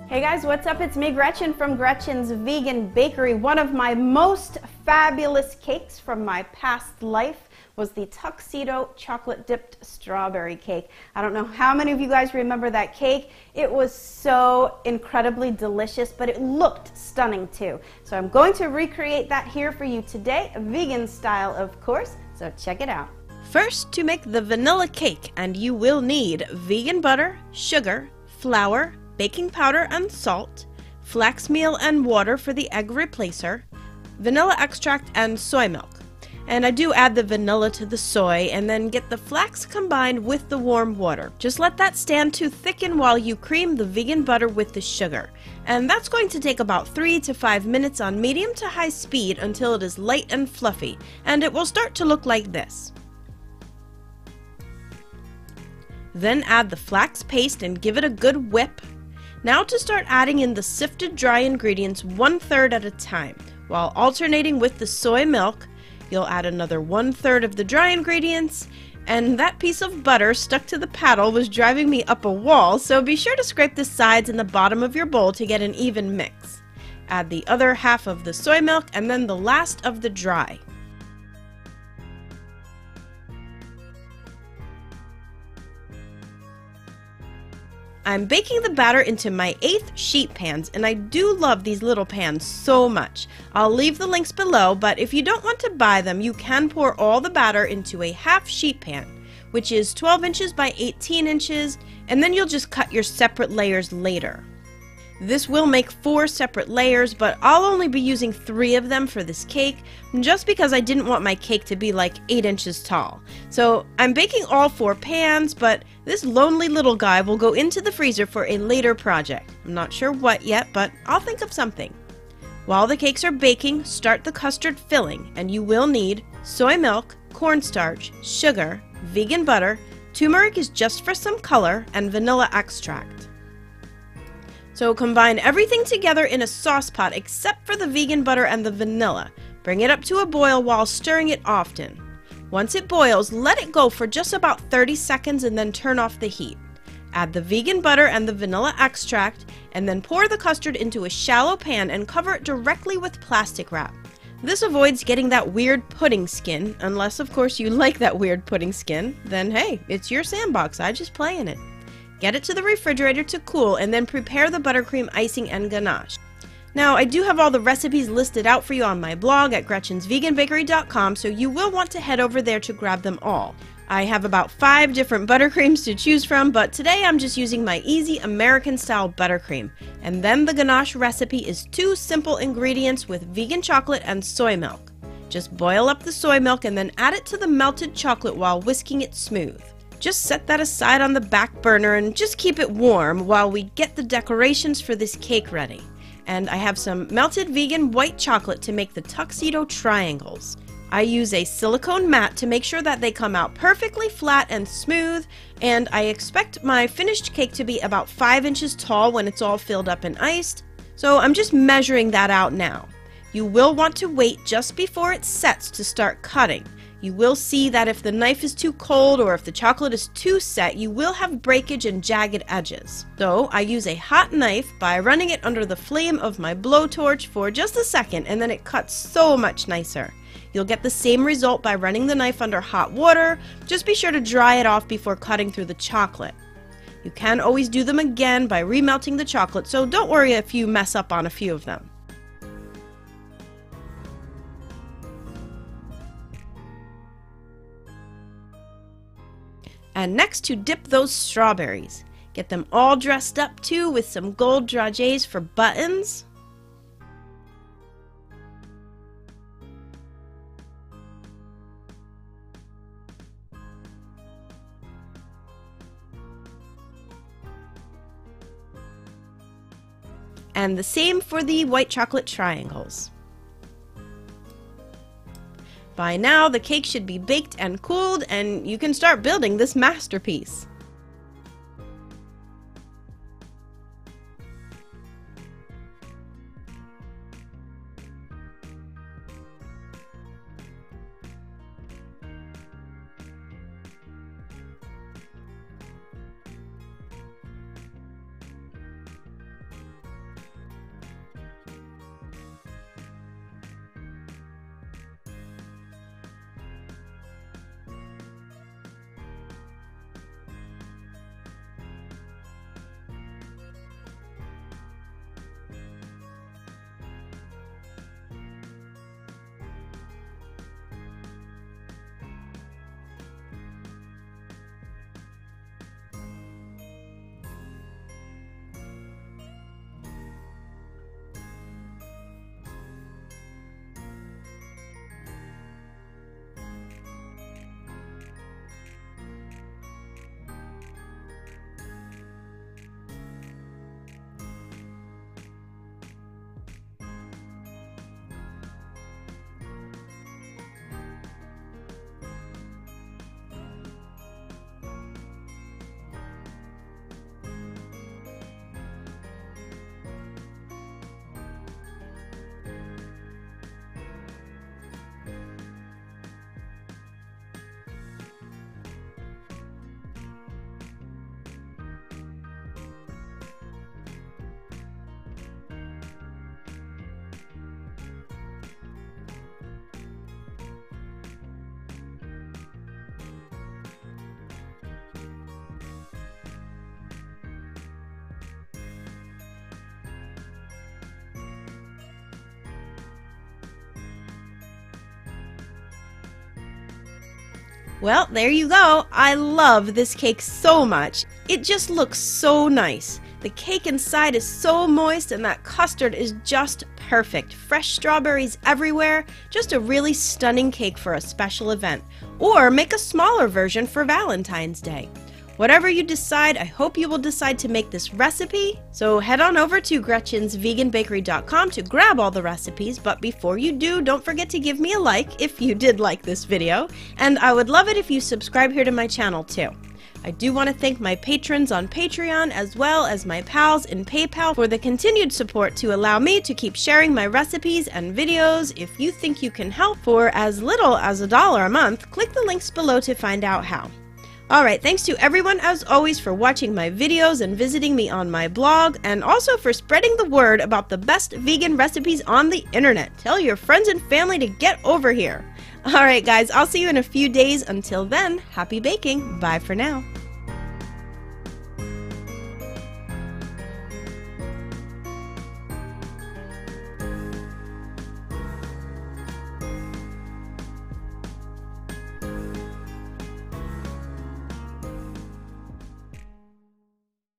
Hey guys, what's up? It's me, Gretchen from Gretchen's Vegan Bakery. One of my most fabulous cakes from my past life was the Tuxedo chocolate dipped strawberry cake. I don't know how many of you guys remember that cake. It was so incredibly delicious, but it looked stunning too. So I'm going to recreate that here for you today, vegan style of course, so check it out. First, to make the vanilla cake, and you will need vegan butter, sugar, flour, baking powder and salt, flax meal and water for the egg replacer, vanilla extract and soy milk. And I do add the vanilla to the soy and then get the flax combined with the warm water. Just let that stand to thicken while you cream the vegan butter with the sugar. And that's going to take about 3 to 5 minutes on medium to high speed until it is light and fluffy, and it will start to look like this. Then add the flax paste and give it a good whip. Now to start adding in the sifted dry ingredients 1/3 at a time. While alternating with the soy milk, you'll add another 1/3 of the dry ingredients, and that piece of butter stuck to the paddle was driving me up a wall, so be sure to scrape the sides and the bottom of your bowl to get an even mix. Add the other half of the soy milk and then the last of the dry. I'm baking the batter into my 1/8 sheet pans, and I do love these little pans so much. I'll leave the links below, but if you don't want to buy them, you can pour all the batter into a 1/2 sheet pan, which is 12 inches by 18 inches, and then you'll just cut your separate layers later. This will make 4 separate layers, but I'll only be using 3 of them for this cake, just because I didn't want my cake to be like 8 inches tall. So I'm baking all 4 pans, but this lonely little guy will go into the freezer for a later project. I'm not sure what yet, but I'll think of something. While the cakes are baking, start the custard filling, and you will need soy milk, cornstarch, sugar, vegan butter, turmeric is just for some color, and vanilla extract. So combine everything together in a sauce pot except for the vegan butter and the vanilla. Bring it up to a boil while stirring it often. Once it boils, let it go for just about 30 seconds and then turn off the heat. Add the vegan butter and the vanilla extract, and then pour the custard into a shallow pan and cover it directly with plastic wrap. This avoids getting that weird pudding skin, unless of course you like that weird pudding skin, then hey, it's your sandbox, I just play in it. Get it to the refrigerator to cool, and then prepare the buttercream icing and ganache. Now, I do have all the recipes listed out for you on my blog at gretchensveganbakery.com, so you will want to head over there to grab them all. I have about 5 different buttercreams to choose from, but today I'm just using my easy American-style buttercream. And then the ganache recipe is 2 simple ingredients with vegan chocolate and soy milk. Just boil up the soy milk and then add it to the melted chocolate while whisking it smooth. Just set that aside on the back burner and just keep it warm while we get the decorations for this cake ready. And I have some melted vegan white chocolate to make the tuxedo triangles. I use a silicone mat to make sure that they come out perfectly flat and smooth, and I expect my finished cake to be about 5 inches tall when it's all filled up and iced, so I'm just measuring that out now. You will want to wait just before it sets to start cutting. You will see that if the knife is too cold or if the chocolate is too set, you will have breakage and jagged edges. So I use a hot knife by running it under the flame of my blowtorch for just a second, and then it cuts so much nicer. You'll get the same result by running the knife under hot water. Just be sure to dry it off before cutting through the chocolate. You can always do them again by remelting the chocolate, so don't worry if you mess up on a few of them. And next, to dip those strawberries. Get them all dressed up too with some gold dragées for buttons. And the same for the white chocolate triangles. By now, the cake should be baked and cooled, and you can start building this masterpiece. Well, there you go. I love this cake so much. It just looks so nice. The cake inside is so moist and that custard is just perfect. Fresh strawberries everywhere. Just a really stunning cake for a special event. Or make a smaller version for Valentine's Day. Whatever you decide, I hope you will decide to make this recipe. So head on over to gretchensveganbakery.com to grab all the recipes, but before you do, don't forget to give me a like if you did like this video, and I would love it if you subscribe here to my channel too. I do want to thank my patrons on Patreon as well as my pals in PayPal for the continued support to allow me to keep sharing my recipes and videos. If you think you can help for as little as $1 a month, click the links below to find out how. Alright, thanks to everyone as always for watching my videos and visiting me on my blog, and also for spreading the word about the best vegan recipes on the internet. Tell your friends and family to get over here. Alright guys, I'll see you in a few days. Until then, happy baking. Bye for now.